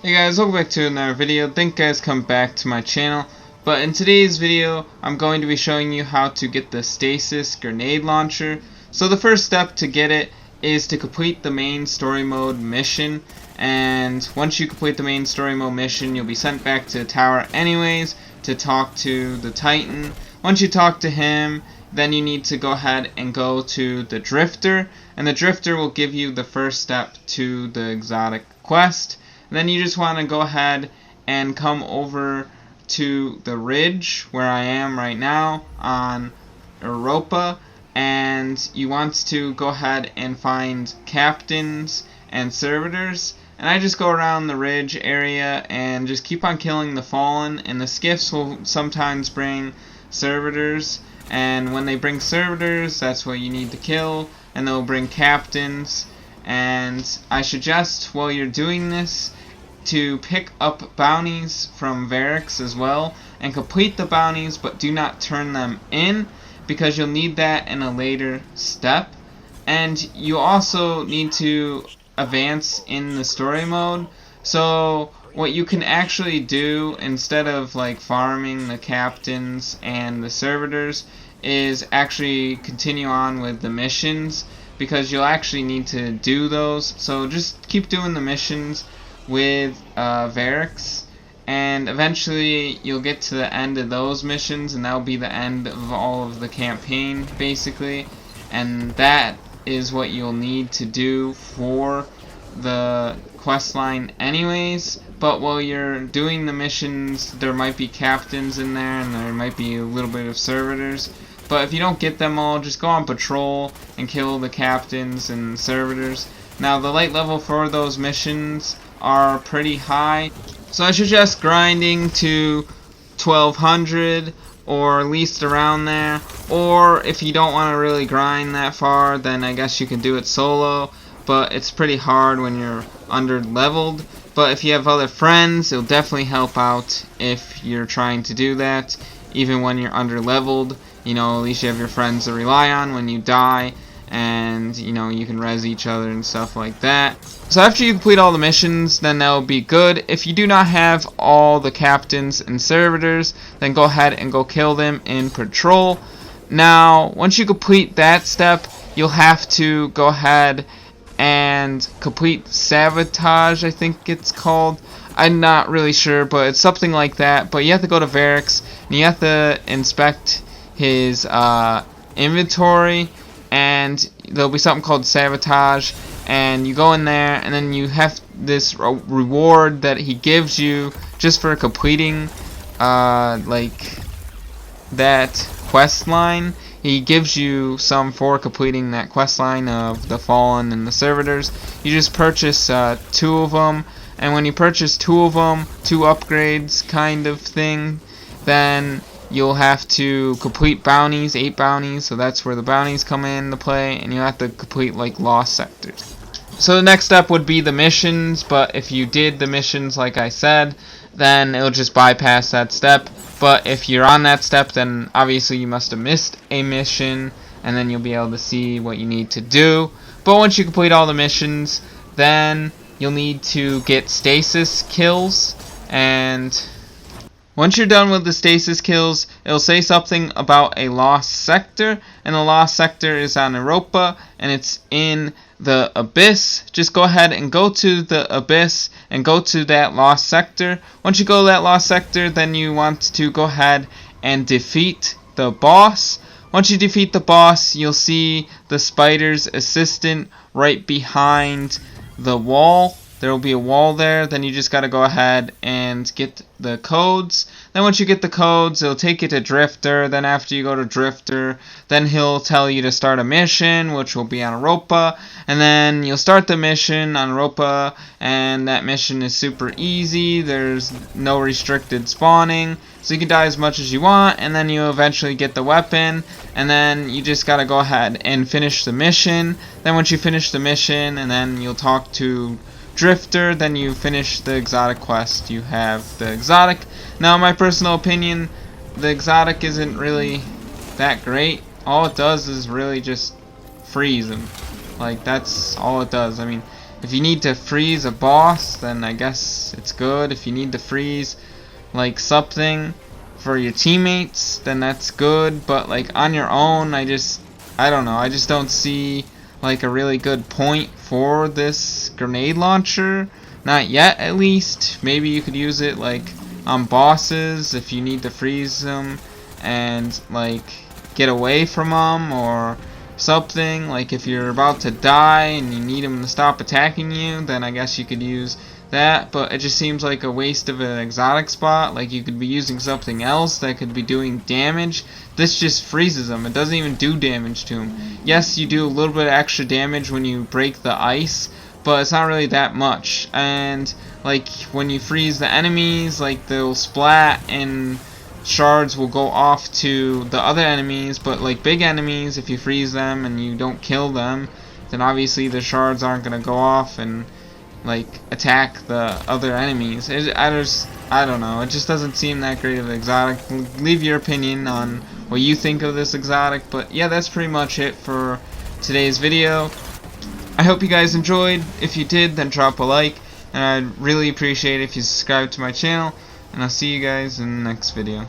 Hey guys, welcome back to another video. Thank you guys come back to my channel. But in today's video, I'm going to be showing you how to get the Stasis Grenade Launcher. So the first step to get it is to complete the main story mode mission. And once you complete the main story mode mission, you'll be sent back to the tower anyways to talk to the Titan. Once you talk to him, then you need to go ahead and go to the Drifter. And the Drifter will give you the first step to the exotic quest. Then you just want to go ahead and come over to the ridge where I am right now on Europa, and you want to go ahead and find captains and servitors. And I just go around the ridge area and just keep on killing the fallen, and the skiffs will sometimes bring servitors, and when they bring servitors, that's what you need to kill, and they'll bring captains. And I suggest while you're doing this to pick up bounties from Variks as well and complete the bounties, but do not turn them in because you'll need that in a later step. And you also need to advance in the story mode. So what you can actually do instead of like farming the captains and the servitors is actually continue on with the missions, because you'll actually need to do those. So just keep doing the missions with Variks, and eventually you'll get to the end of those missions, and that'll be the end of all of the campaign basically. And that is what you'll need to do for the quest line anyways. But while you're doing the missions, there might be captains in there, and there might be a little bit of servitors. But if you don't get them all, just go on patrol and kill the captains and servitors. Now the light level for those missions are pretty high, so I suggest grinding to 1200 or at least around there. Or if you don't want to really grind that far, then I guess you can do it solo, but it's pretty hard when you're under leveled. But if you have other friends, it'll definitely help out if you're trying to do that, even when you're under leveled. You know, at least you have your friends to rely on when you die, and you know, you can res each other and stuff like that. So after you complete all the missions, then that'll be good. If you do not have all the captains and servitors, then go ahead and go kill them in patrol. Now once you complete that step, you'll have to go ahead and complete sabotage, I think it's called. I'm not really sure, but it's something like that. But you have to go to Variks and you have to inspect his inventory, and there'll be something called sabotage, and you go in there, and then you have this reward that he gives you just for completing like that quest line. He gives you some for completing that quest line of the fallen and the servitors. You just purchase 2 of them, and when you purchase 2 of them, 2 upgrades kind of thing, then you'll have to complete bounties, 8 bounties, so that's where the bounties come into play, and you have to complete like lost sectors. So the next step would be the missions, but if you did the missions like I said, then it'll just bypass that step. But if you're on that step, then obviously you must have missed a mission, and then you'll be able to see what you need to do. But once you complete all the missions, then you'll need to get stasis kills, and once you're done with the stasis kills, it'll say something about a lost sector, and the lost sector is on Europa, and it's in the Abyss. Just go ahead and go to the Abyss and go to that lost sector. Once you go to that lost sector, then you want to go ahead and defeat the boss. Once you defeat the boss, you'll see the spider's assistant right behind the wall. There will be a wall there. Then you just got to go ahead and get the codes. Then once you get the codes, it'll take you to Drifter. Then after you go to Drifter, then he'll tell you to start a mission, which will be on Europa. And then you'll start the mission on Europa, and that mission is super easy. There's no restricted spawning, so you can die as much as you want, and then you eventually get the weapon, and then you just got to go ahead and finish the mission. Then once you finish the mission, and then you'll talk to Drifter, then you finish the exotic quest. You have the exotic. Now in my personal opinion, the exotic isn't really that great. All it does is really just freeze him. Like, that's all it does. I mean, If you need to freeze a boss, then I guess it's good. If you need to freeze like something for your teammates, then that's good. But like on your own, I don't know. I just don't see like a really good point for this grenade launcher. Not yet, at least. Maybe you could use it like on bosses if you need to freeze them and like get away from them or something. Like if you're about to die and you need them to stop attacking you, then I guess you could use that. But it just seems like a waste of an exotic spot. Like you could be using something else that could be doing damage. This just freezes them. It doesn't even do damage to them. Yes, you do a little bit of extra damage when you break the ice, but it's not really that much. And like when you freeze the enemies, like they'll splat and shards will go off to the other enemies. But like big enemies, if you freeze them and you don't kill them, then obviously the shards aren't gonna go off and like attack the other enemies. I don't know, it just doesn't seem that great of an exotic. Leave your opinion on what you think of this exotic. But yeah, that's pretty much it for today's video. I hope you guys enjoyed. If you did, then drop a like, and I'd really appreciate it if you subscribe to my channel, and I'll see you guys in the next video.